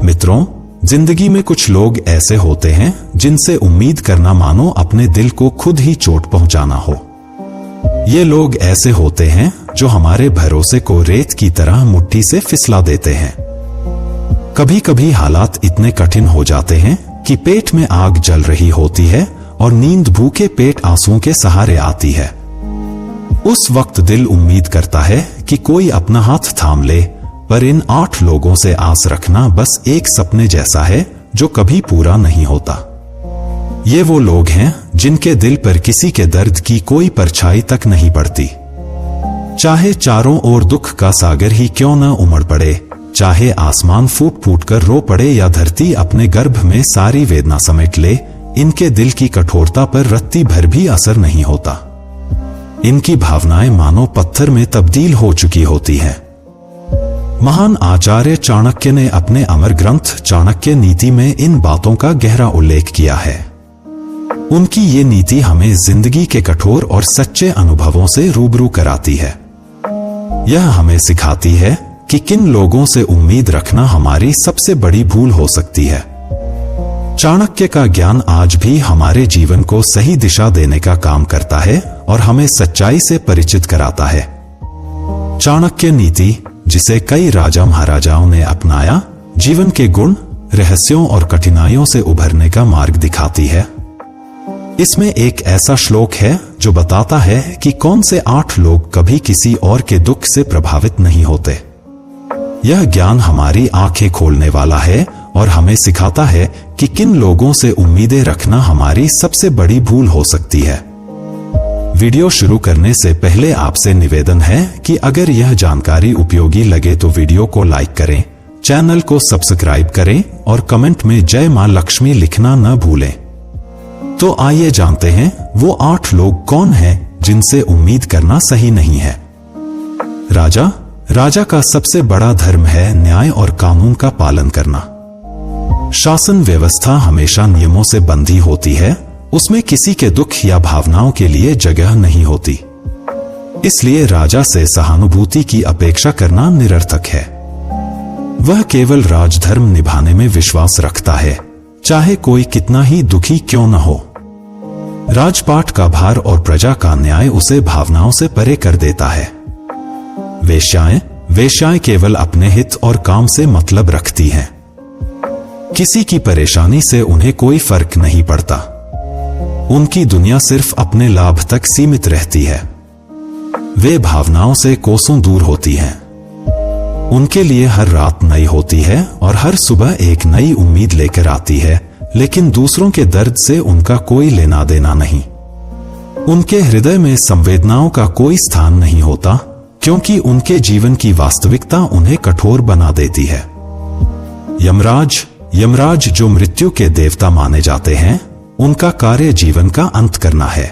मित्रों, जिंदगी में कुछ लोग ऐसे होते हैं जिनसे उम्मीद करना मानो अपने दिल को खुद ही चोट पहुंचाना हो। ये लोग ऐसे होते हैं जो हमारे भरोसे को रेत की तरह मुट्ठी से फिसला देते हैं। कभी कभी हालात इतने कठिन हो जाते हैं कि पेट में आग जल रही होती है और नींद भूखे पेट आंसुओं के सहारे आती है। उस वक्त दिल उम्मीद करता है कि कोई अपना हाथ थाम ले, पर इन 8 लोगों से आस रखना बस एक सपने जैसा है जो कभी पूरा नहीं होता। ये वो लोग हैं जिनके दिल पर किसी के दर्द की कोई परछाई तक नहीं पड़ती। चाहे चारों ओर दुख का सागर ही क्यों न उमड़ पड़े, चाहे आसमान फूट फूट कर रो पड़े या धरती अपने गर्भ में सारी वेदना समेट ले, इनके दिल की कठोरता पर रत्ती भर भी असर नहीं होता। इनकी भावनाएं मानो पत्थर में तब्दील हो चुकी होती हैं। महान आचार्य चाणक्य ने अपने अमर ग्रंथ चाणक्य नीति में इन बातों का गहरा उल्लेख किया है। उनकी ये नीति हमें जिंदगी के कठोर और सच्चे अनुभवों से रूबरू कराती है। यह हमें सिखाती है कि किन लोगों से उम्मीद रखना हमारी सबसे बड़ी भूल हो सकती है। चाणक्य का ज्ञान आज भी हमारे जीवन को सही दिशा देने का काम करता है और हमें सच्चाई से परिचित कराता है। चाणक्य नीति, जिसे कई राजा महाराजाओं ने अपनाया, जीवन के गुण, रहस्यों और कठिनाइयों से उभरने का मार्ग दिखाती है। इसमें एक ऐसा श्लोक है जो बताता है कि कौन से 8 लोग कभी किसी और के दुख से प्रभावित नहीं होते। यह ज्ञान हमारी आंखें खोलने वाला है और हमें सिखाता है कि किन लोगों से उम्मीदें रखना हमारी सबसे बड़ी भूल हो सकती है। वीडियो शुरू करने से पहले आपसे निवेदन है कि अगर यह जानकारी उपयोगी लगे तो वीडियो को लाइक करें, चैनल को सब्सक्राइब करें और कमेंट में जय मां लक्ष्मी लिखना न भूलें। तो आइए जानते हैं वो 8 लोग कौन हैं जिनसे उम्मीद करना सही नहीं है। राजा का सबसे बड़ा धर्म है न्याय और कानून का पालन करना। शासन व्यवस्था हमेशा नियमों से बंधी होती है, उसमें किसी के दुख या भावनाओं के लिए जगह नहीं होती। इसलिए राजा से सहानुभूति की अपेक्षा करना निरर्थक है। वह केवल राजधर्म निभाने में विश्वास रखता है, चाहे कोई कितना ही दुखी क्यों न हो। राजपाट का भार और प्रजा का न्याय उसे भावनाओं से परे कर देता है। वेश्याएं केवल अपने हित और काम से मतलब रखती हैं। किसी की परेशानी से उन्हें कोई फर्क नहीं पड़ता। उनकी दुनिया सिर्फ अपने लाभ तक सीमित रहती है। वे भावनाओं से कोसों दूर होती हैं। उनके लिए हर रात नई होती है और हर सुबह एक नई उम्मीद लेकर आती है, लेकिन दूसरों के दर्द से उनका कोई लेना देना नहीं। उनके हृदय में संवेदनाओं का कोई स्थान नहीं होता, क्योंकि उनके जीवन की वास्तविकता उन्हें कठोर बना देती है। यमराज जो मृत्यु के देवता माने जाते हैं, उनका कार्य जीवन का अंत करना है।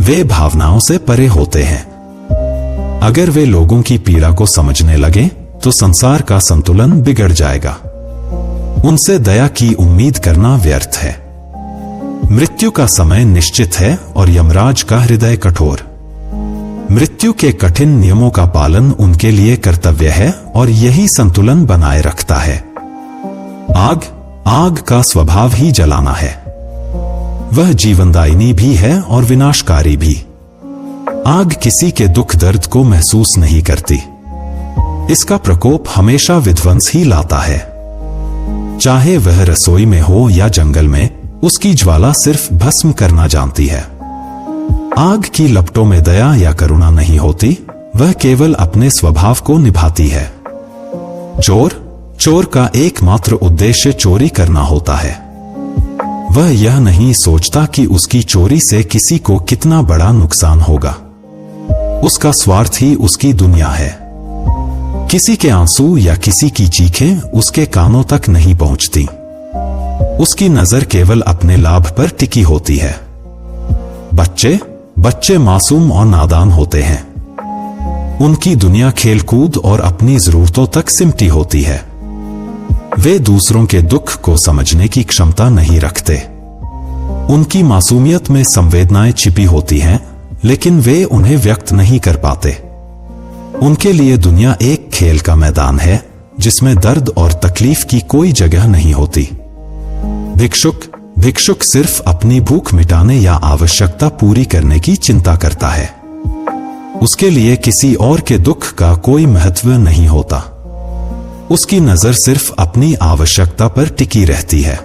वे भावनाओं से परे होते हैं। अगर वे लोगों की पीड़ा को समझने लगे तो संसार का संतुलन बिगड़ जाएगा। उनसे दया की उम्मीद करना व्यर्थ है। मृत्यु का समय निश्चित है और यमराज का हृदय कठोर। मृत्यु के कठिन नियमों का पालन उनके लिए कर्तव्य है और यही संतुलन बनाए रखता है। आग का स्वभाव ही जलाना है। वह जीवनदायिनी भी है और विनाशकारी भी। आग किसी के दुख दर्द को महसूस नहीं करती। इसका प्रकोप हमेशा विध्वंस ही लाता है। चाहे वह रसोई में हो या जंगल में, उसकी ज्वाला सिर्फ भस्म करना जानती है। आग की लपटों में दया या करुणा नहीं होती, वह केवल अपने स्वभाव को निभाती है। चोर का एकमात्र उद्देश्य चोरी करना होता है। वह यह नहीं सोचता कि उसकी चोरी से किसी को कितना बड़ा नुकसान होगा। उसका स्वार्थ ही उसकी दुनिया है। किसी के आंसू या किसी की चीखें उसके कानों तक नहीं पहुंचती। उसकी नजर केवल अपने लाभ पर टिकी होती है। बच्चे मासूम और नादान होते हैं। उनकी दुनिया खेलकूद और अपनी जरूरतों तक सिमटी होती है। वे दूसरों के दुख को समझने की क्षमता नहीं रखते। उनकी मासूमियत में संवेदनाएं छिपी होती हैं, लेकिन वे उन्हें व्यक्त नहीं कर पाते। उनके लिए दुनिया एक खेल का मैदान है जिसमें दर्द और तकलीफ की कोई जगह नहीं होती। भिक्षुक सिर्फ अपनी भूख मिटाने या आवश्यकता पूरी करने की चिंता करता है। उसके लिए किसी और के दुख का कोई महत्व नहीं होता। उसकी नजर सिर्फ अपनी आवश्यकता पर टिकी रहती है।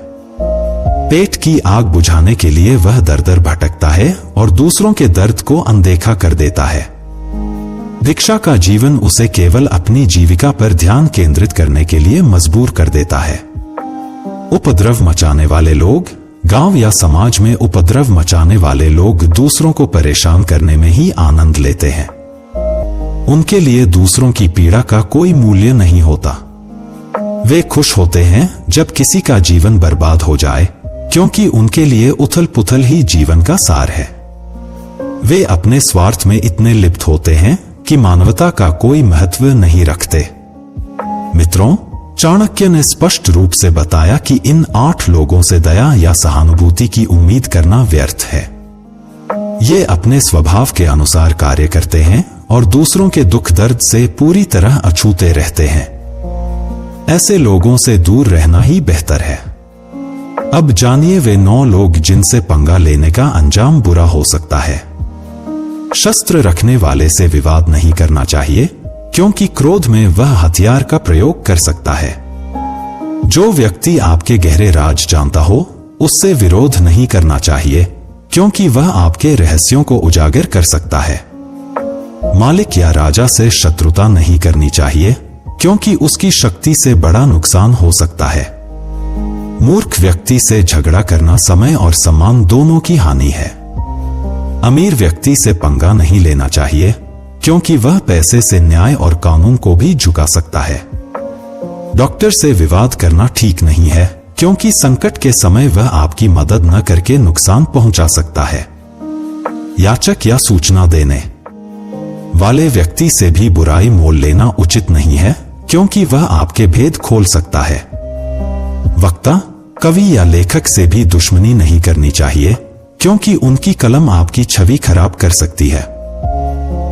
पेट की आग बुझाने के लिए वह दर-दर भटकता है और दूसरों के दर्द को अनदेखा कर देता है। भिक्षा का जीवन उसे केवल अपनी जीविका पर ध्यान केंद्रित करने के लिए मजबूर कर देता है। उपद्रव मचाने वाले लोग, गांव या समाज में उपद्रव मचाने वाले लोग दूसरों को परेशान करने में ही आनंद लेते हैं। उनके लिए दूसरों की पीड़ा का कोई मूल्य नहीं होता। वे खुश होते हैं जब किसी का जीवन बर्बाद हो जाए, क्योंकि उनके लिए उथल पुथल ही जीवन का सार है। वे अपने स्वार्थ में इतने लिप्त होते हैं कि मानवता का कोई महत्व नहीं रखते। मित्रों, चाणक्य ने स्पष्ट रूप से बताया कि इन 8 लोगों से दया या सहानुभूति की उम्मीद करना व्यर्थ है। ये अपने स्वभाव के अनुसार कार्य करते हैं और दूसरों के दुख दर्द से पूरी तरह अछूते रहते हैं। ऐसे लोगों से दूर रहना ही बेहतर है। अब जानिए वे 9 लोग जिनसे पंगा लेने का अंजाम बुरा हो सकता है। शस्त्र रखने वाले से विवाद नहीं करना चाहिए, क्योंकि क्रोध में वह हथियार का प्रयोग कर सकता है। जो व्यक्ति आपके गहरे राज जानता हो, उससे विरोध नहीं करना चाहिए, क्योंकि वह आपके रहस्यों को उजागर कर सकता है। मालिक या राजा से शत्रुता नहीं करनी चाहिए, क्योंकि उसकी शक्ति से बड़ा नुकसान हो सकता है। मूर्ख व्यक्ति से झगड़ा करना समय और सम्मान दोनों की हानि है। अमीर व्यक्ति से पंगा नहीं लेना चाहिए, क्योंकि वह पैसे से न्याय और कानून को भी झुका सकता है। डॉक्टर से विवाद करना ठीक नहीं है, क्योंकि संकट के समय वह आपकी मदद न करके नुकसान पहुंचा सकता है। याचक या सूचना देने वाले व्यक्ति से भी बुराई मोल लेना उचित नहीं है, क्योंकि वह आपके भेद खोल सकता है। वक्ता, कवि या लेखक से भी दुश्मनी नहीं करनी चाहिए, क्योंकि उनकी कलम आपकी छवि खराब कर सकती है।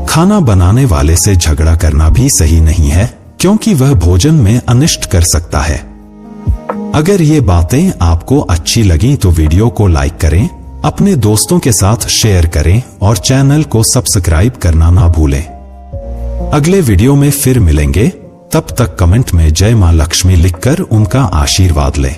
खाना बनाने वाले से झगड़ा करना भी सही नहीं है, क्योंकि वह भोजन में अनिष्ट कर सकता है। अगर ये बातें आपको अच्छी लगी तो वीडियो को लाइक करें, अपने दोस्तों के साथ शेयर करें और चैनल को सब्सक्राइब करना ना भूलें। अगले वीडियो में फिर मिलेंगे, तब तक कमेंट में जय मां लक्ष्मी लिखकर उनका आशीर्वाद लें।